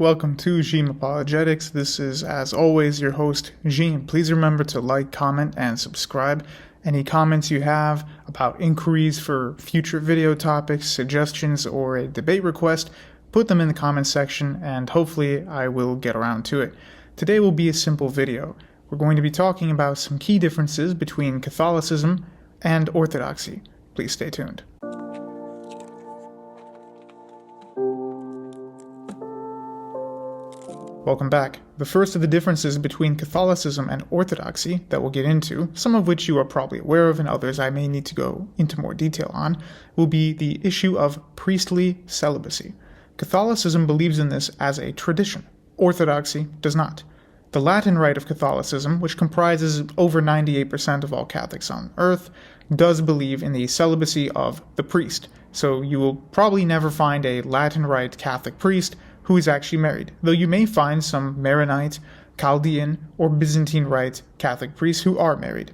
Welcome to Jim Apologetics. This is, as always, your host, Jim. Please remember to like, comment, and subscribe. Any comments you have about inquiries for future video topics, suggestions, or a debate request, put them in the comments section, and hopefully I will get around to it. Today will be a simple video. We're going to be talking about some key differences between Catholicism and Orthodoxy. Please stay tuned. Welcome back. The first of the differences between Catholicism and Orthodoxy that we'll get into, some of which you are probably aware of and others I may need to go into more detail on, will be the issue of priestly celibacy. Catholicism believes in this as a tradition. Orthodoxy does not. The Latin Rite of Catholicism, which comprises over 98% of all Catholics on earth, does believe in the celibacy of the priest. So you will probably never find a Latin Rite Catholic priest who is actually married, though you may find some Maronite, Chaldean, or Byzantine Rite Catholic priests who are married.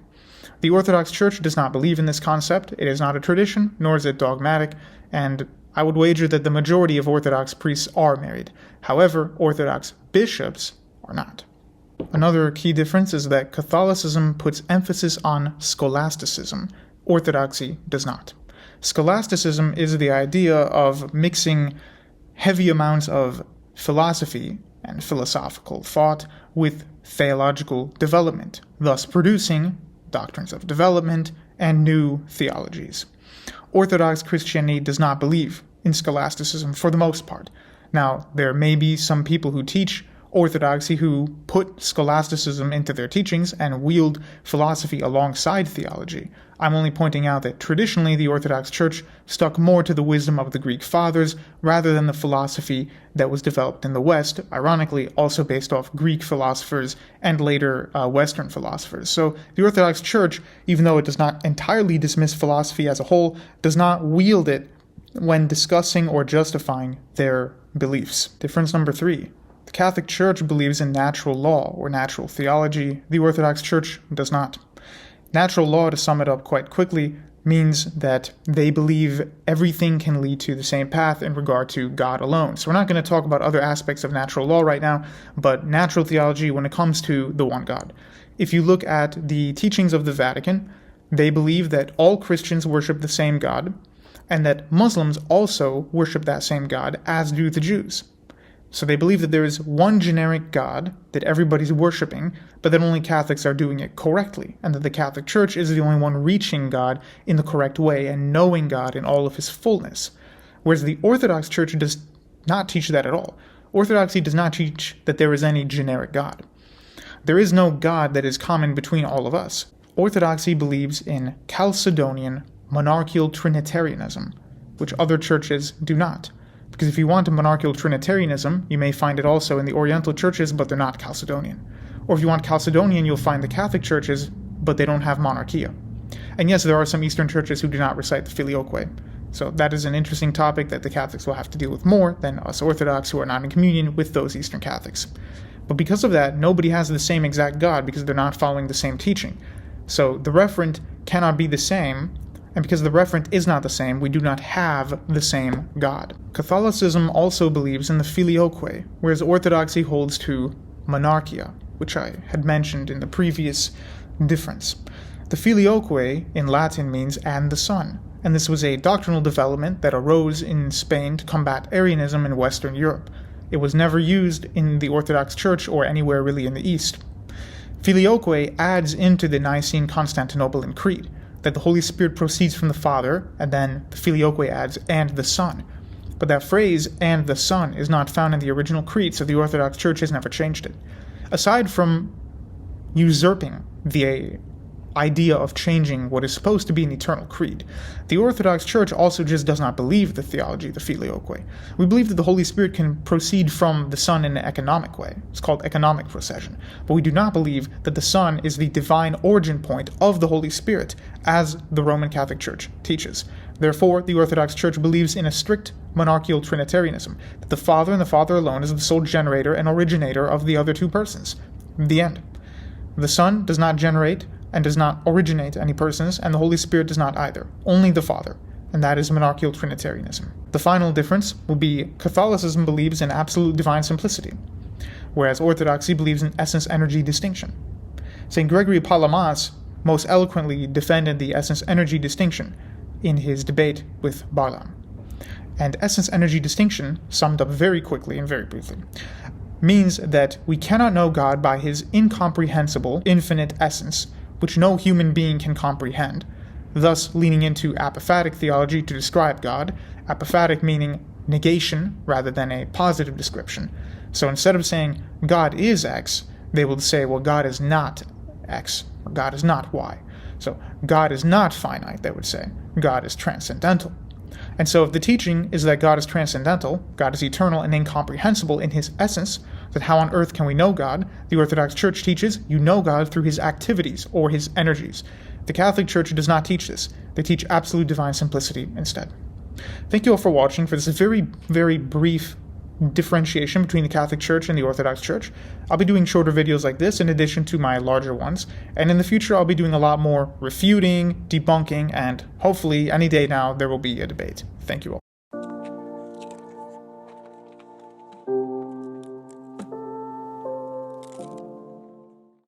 The Orthodox Church does not believe in this concept. It is not a tradition, nor is it dogmatic, and I would wager that the majority of Orthodox priests are married. However, Orthodox bishops are not. Another key difference is that Catholicism puts emphasis on scholasticism. Orthodoxy does not. Scholasticism is the idea of mixing heavy amounts of philosophy and philosophical thought with theological development, thus producing doctrines of development and new theologies. Orthodox Christianity does not believe in scholasticism for the most part. Now, there may be some people who teach Orthodoxy who put scholasticism into their teachings and wield philosophy alongside theology. I'm only pointing out that traditionally the Orthodox Church stuck more to the wisdom of the Greek fathers rather than the philosophy that was developed in the West, ironically also based off Greek philosophers and later Western philosophers. So the Orthodox Church, even though it does not entirely dismiss philosophy as a whole, does not wield it when discussing or justifying their beliefs. Difference number 3. The Catholic Church believes in natural law or natural theology. The Orthodox Church does not. Natural law, to sum it up quite quickly, means that they believe everything can lead to the same path in regard to God alone. So we're not going to talk about other aspects of natural law right now, but natural theology when it comes to the one God. If you look at the teachings of the Vatican, they believe that all Christians worship the same God, and that Muslims also worship that same God, as do the Jews. So they believe that there is one generic God that everybody's worshiping, but that only Catholics are doing it correctly, and that the Catholic Church is the only one reaching God in the correct way and knowing God in all of his fullness. Whereas the Orthodox Church does not teach that at all. Orthodoxy does not teach that there is any generic God. There is no God that is common between all of us. Orthodoxy believes in Chalcedonian monarchical Trinitarianism, which other churches do not. Because if you want a monarchical Trinitarianism, you may find it also in the Oriental churches, but they're not Chalcedonian. Or if you want Chalcedonian, you'll find the Catholic churches, but they don't have monarchia. And yes, there are some Eastern churches who do not recite the filioque. So that is an interesting topic that the Catholics will have to deal with more than us Orthodox who are not in communion with those Eastern Catholics. But because of that, nobody has the same exact God because they're not following the same teaching. So the referent cannot be the same, and because the referent is not the same, we do not have the same God. Catholicism also believes in the filioque, whereas Orthodoxy holds to monarchia, which I had mentioned in the previous difference. The filioque in Latin means "and the Son," and this was a doctrinal development that arose in Spain to combat Arianism in Western Europe. It was never used in the Orthodox Church or anywhere really in the East. Filioque adds into the Nicene-Constantinopolitan Creed that the Holy Spirit proceeds from the Father, and then the filioque adds, "and the Son." But that phrase, "and the Son," is not found in the original creed, so the Orthodox Church has never changed it. Aside from usurping the idea of changing what is supposed to be an eternal creed, the Orthodox Church also just does not believe the theology of the filioque. We believe that the Holy Spirit can proceed from the Son in an economic way. It's called economic procession. But we do not believe that the Son is the divine origin point of the Holy Spirit, as the Roman Catholic Church teaches. Therefore, the Orthodox Church believes in a strict monarchical Trinitarianism, that the Father and the Father alone is the sole generator and originator of the other two persons. The end. The Son does not generate and does not originate any persons, and the Holy Spirit does not either. Only the Father. and that is monarchical Trinitarianism. The final difference will be Catholicism believes in absolute divine simplicity, whereas Orthodoxy believes in essence-energy distinction. St. Gregory Palamas most eloquently defended the essence-energy distinction in his debate with Barlaam. And essence-energy distinction, summed up very quickly and very briefly, means that we cannot know God by his incomprehensible, infinite essence, which no human being can comprehend, thus leaning into apophatic theology to describe God, apophatic meaning negation rather than a positive description. So instead of saying God is X, they will say, well, God is not X, or God is not Y. So God is not finite, they would say. God is transcendental. And so if the teaching is that God is transcendental, God is eternal and incomprehensible in his essence, then how on earth can we know God? The Orthodox Church teaches you know God through his activities or his energies. The Catholic Church does not teach this. They teach absolute divine simplicity instead. Thank you all for watching for this very, very brief differentiation between the Catholic Church and the Orthodox Church. I'll be doing shorter videos like this in addition to my larger ones, and in the future I'll be doing a lot more refuting, debunking, and hopefully any day now there will be a debate. Thank you all.